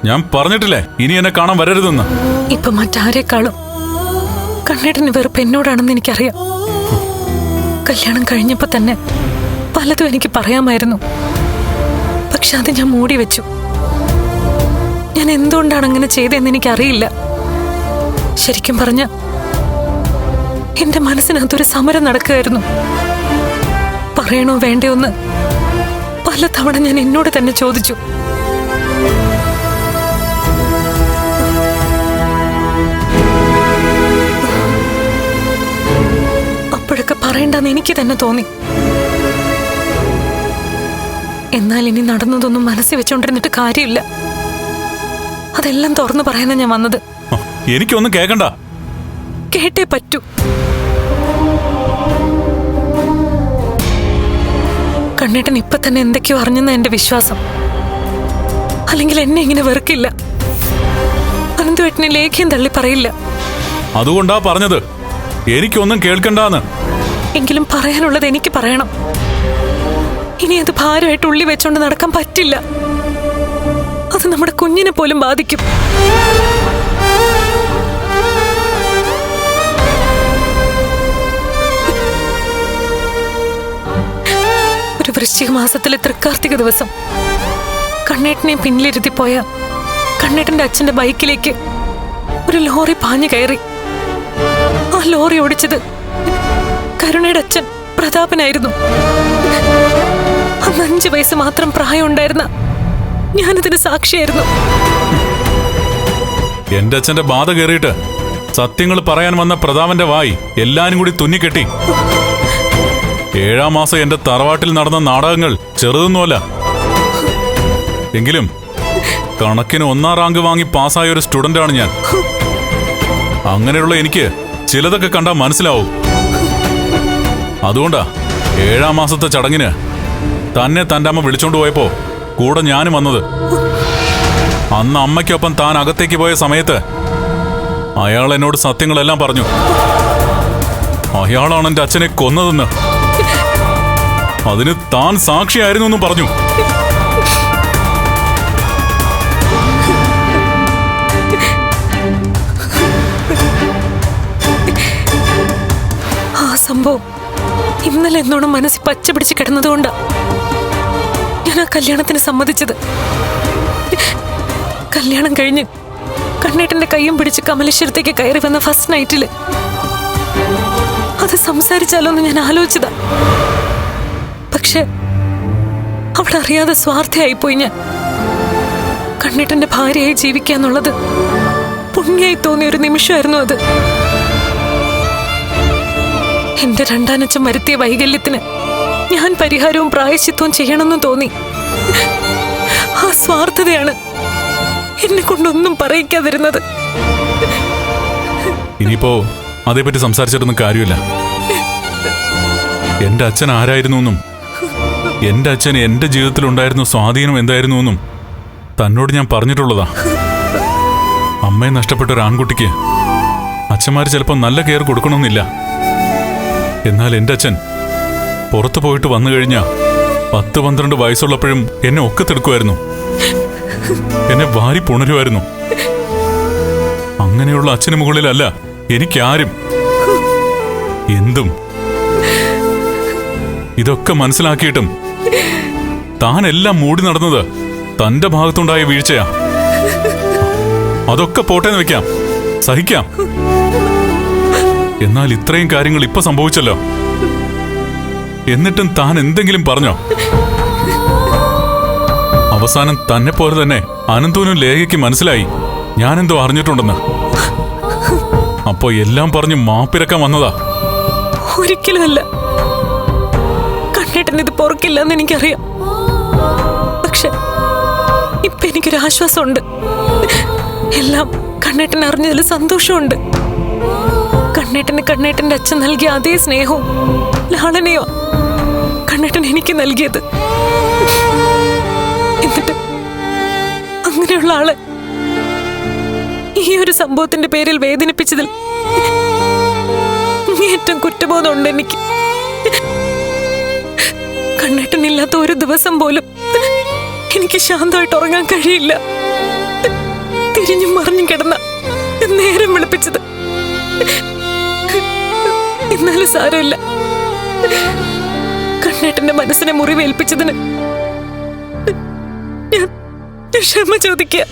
ഞാൻ പറഞ്ഞിട്ടില്ലേ ഇനി എന്നെ കാണാൻ വരരുതെന്ന്. ഇപ്പൊ മറ്റാരെക്കാളും കണ്ണേട്ടന് വെറുപ്പ് എന്നോടാണെന്ന് എനിക്കറിയാം. കല്യാണം കഴിഞ്ഞപ്പോ തന്നെ പലതും എനിക്ക് പറയാമായിരുന്നു. പക്ഷെ അത് ഞാൻ മൂടി വെച്ചു. ഞാൻ എന്തുകൊണ്ടാണ് അങ്ങനെ ചെയ്തതെന്ന് എനിക്കറിയില്ല. ശരിക്കും പറഞ്ഞ എന്റെ മനസ്സിനകത്തൊരു സമരം നടക്കുകയായിരുന്നു. പറയണോ വേണ്ടയോ എന്ന് പലതവണ ഞാൻ എന്നോട് തന്നെ ചോദിച്ചു. അപ്പോഴൊക്കെ പറയണ്ടെന്ന് എനിക്ക് തന്നെ തോന്നി. എന്നാൽ ഇനി നടന്നതൊന്നും മനസ്സിൽ വെച്ചോണ്ടിരുന്നിട്ട് കാര്യമില്ല. അതെല്ലാം തുറന്നു പറയാനാ ഞാൻ വന്നത്. എനിക്കൊന്നും കേൾക്കണ്ട. കേട്ടേ പറ്റൂ. കണ്ണേട്ടൻ ഇപ്പൊ തന്നെ എന്തൊക്കെയോ അറിഞ്ഞെന്ന എന്റെ വിശ്വാസം. അല്ലെങ്കിൽ എന്നെ ഇങ്ങനെ വെറുക്കില്ല. അനന്തുവേട്ടനെ ലേഖ്യം തള്ളി പറയില്ല. അതുകൊണ്ടാ പറഞ്ഞത് എനിക്കൊന്നും കേൾക്കണ്ടാന്ന്. എങ്കിലും പറയാനുള്ളത് എനിക്ക് പറയണം. ഇനി അത് ഭാരമായിട്ട് ഉള്ളി വെച്ചോണ്ട് നടക്കാൻ പറ്റില്ല. അത് നമ്മുടെ കുഞ്ഞിനെ പോലും ബാധിക്കും. ഒരു വൃശ്ചിക മാസത്തിലെ തൃക്കാർത്തിക ദിവസം കണ്ണേട്ടനെ പിന്നിലിരുത്തി പോയ കണ്ണേട്ടന്റെ അച്ഛന്റെ ബൈക്കിലേക്ക് ഒരു ലോറി പാഞ്ഞു കയറി. ആ ലോറി ഓടിച്ചത് കരുണയുടെ അച്ഛൻ പ്രതാപനായിരുന്നു. അന്ന് 5 വയസ്സ് മാത്രം പ്രായമുണ്ടായിരുന്ന ഞാനതിന് സാക്ഷിയായിരുന്നു. എന്റെ അച്ഛന്റെ ബാധ കയറിയിട്ട് സത്യങ്ങൾ പറയാൻ വന്ന പ്രതാപന്റെ വായി എല്ലാരും കൂടി തുന്നിക്കെട്ടി. 7-ാം മാസം എന്റെ തറവാട്ടിൽ നടന്ന നാടകങ്ങൾ ചെറുതൊന്നുമല്ല. എങ്കിലും കണക്കിന് 1-ാം റാങ്ക് വാങ്ങി പാസ്സായ ഒരു സ്റ്റുഡന്റാണ് ഞാൻ. അങ്ങനെയുള്ള എനിക്ക് ചിലതൊക്കെ കണ്ടാൽ മനസ്സിലാവും. അതുകൊണ്ടാ 7-ാം മാസത്തെ ചടങ്ങിന് തന്നെ തന്റെ അമ്മ വിളിച്ചോണ്ട് പോയപ്പോ കൂടെ ഞാനും വന്നത്. അന്ന് അമ്മയ്ക്കൊപ്പം താൻ അകത്തേക്ക് പോയ സമയത്ത് അയാൾ എന്നോട് സത്യങ്ങളെല്ലാം പറഞ്ഞു. അയാളാണ് എന്റെ അച്ഛനെ കൊന്നതെന്ന്, അതിന് താൻ സാക്ഷിയായിരുന്നു എന്നും പറഞ്ഞു. ആ സംഭവം ഇന്നലെ എന്നോണം മനസ്സിൽ പച്ച പിടിച്ച് കിടന്നതുകൊണ്ടാ ഞാൻ ആ കല്യാണത്തിന് സമ്മതിച്ചത്. കല്യാണം കഴിഞ്ഞ് കണ്ണേട്ടന്റെ കയ്യും പിടിച്ച് കമലേശ്വരത്തേക്ക് കയറി വന്ന ഫസ്റ്റ് നൈറ്റില് അത് സംസാരിച്ചാലോന്ന് ഞാൻ ആലോചിച്ചതാ. പക്ഷെ അവിടെ അറിയാതെ സ്വാർത്ഥയായിപ്പോയി ഞാൻ. കണ്ണേട്ടന്റെ ഭാര്യയായി ജീവിക്കാന്നുള്ളത് പുണ്യായി തോന്നിയ ഒരു നിമിഷമായിരുന്നു അത്. എന്റെ രണ്ടാനച്ഛൻ വരുത്തിയ വൈകല്യത്തിന് ഞാൻ പരിഹാരവും പ്രായശ്ചിത്വവും ചെയ്യണമെന്ന് തോന്നി. ആ സ്വാർത്ഥതയാണ് എന്നെ കൊണ്ടൊന്നും പറയിക്കാതിരുന്നത്. ഇനിയിപ്പോ അതേപറ്റി സംസാരിച്ചിട്ടൊന്നും കാര്യമില്ല. എന്റെ അച്ഛൻ ആരായിരുന്നു എന്നും എന്റെ അച്ഛൻ എന്റെ ജീവിതത്തിൽ ഉണ്ടായിരുന്ന സ്വാധീനം എന്തായിരുന്നു എന്നും തന്നോട് ഞാൻ പറഞ്ഞിട്ടുള്ളതാ. അമ്മയെ നഷ്ടപ്പെട്ട ഒരു ആൺകുട്ടിക്ക് അച്ഛന്മാര് ചിലപ്പോൾ നല്ല കെയർ കൊടുക്കണമെന്നില്ല. എന്നാൽ എന്റെ അച്ഛൻ പുറത്തു പോയിട്ട് വന്നു കഴിഞ്ഞാ 10-12 വയസ്സുള്ളപ്പോഴും എന്നെ ഒക്കത്തെടുക്കുമായിരുന്നു. എന്നെ വാരി പുണരുമായിരുന്നു. അങ്ങനെയുള്ള അച്ഛന് മുകളിലല്ല എനിക്കാരും. എന്തും ഇതൊക്കെ മനസ്സിലാക്കിയിട്ടും താൻ എല്ലാം മൂടി നടന്നത് തന്റെ ഭാഗത്തുണ്ടായ വീഴ്ചയാ. അതൊക്കെ പോട്ടേന്ന് വെക്കാം, സഹിക്കാം. എന്നാൽ ഇത്രയും കാര്യങ്ങൾ ഇപ്പൊ സംഭവിച്ചല്ലോ. എന്നിട്ടും താൻ എന്തെങ്കിലും പറഞ്ഞോ? അവസാനം തന്നെ പോലെ തന്നെ അനന്തുവിനും ലേഖയ്ക്ക് മനസ്സിലായി ഞാനെന്തോ അറിഞ്ഞിട്ടുണ്ടെന്ന്. അപ്പോ എല്ലാം പറഞ്ഞ് മാപ്പിരക്കാൻ വന്നതാ. ഒരിക്കലുമല്ല. കണ്ണേട്ടൻ ഇത് പൊറുക്കില്ലെന്ന് എനിക്കറിയാം. പക്ഷെ ഇപ്പൊ എനിക്കൊരു ആശ്വാസമുണ്ട്. എല്ലാം കണ്ണേട്ടൻ അറിഞ്ഞതിൽ സന്തോഷമുണ്ട്. കണ്ണേട്ടന് കണ്ണേട്ടന്റെ അച്ഛൻ നൽകിയ അതേ സ്നേഹവും ലാളനയോ കണ്ണേട്ടൻ എനിക്ക് നൽകിയത്. എന്നിട്ട് അങ്ങനെയുള്ള ആള് ഈ ഒരു സംഭവത്തിന്റെ പേരിൽ വേദനിപ്പിച്ചതിൽ ഏറ്റവും കുറ്റബോധമുണ്ട് എനിക്ക്. കണ്ണേട്ടനില്ലാത്ത ഒരു ദിവസം പോലും എനിക്ക് ശാന്തമായിട്ട് ഉറങ്ങാൻ കഴിയില്ല. തിരിഞ്ഞും മറിഞ്ഞും കിടന്ന നേരം വിളിപ്പിച്ചത്. എന്നാലും സാരമില്ല, കണ്ണേട്ടന്റെ മനസ്സിനെ മുറിവേൽപ്പിച്ചതിന് ഞാൻ ക്ഷമ ചോദിക്കുക.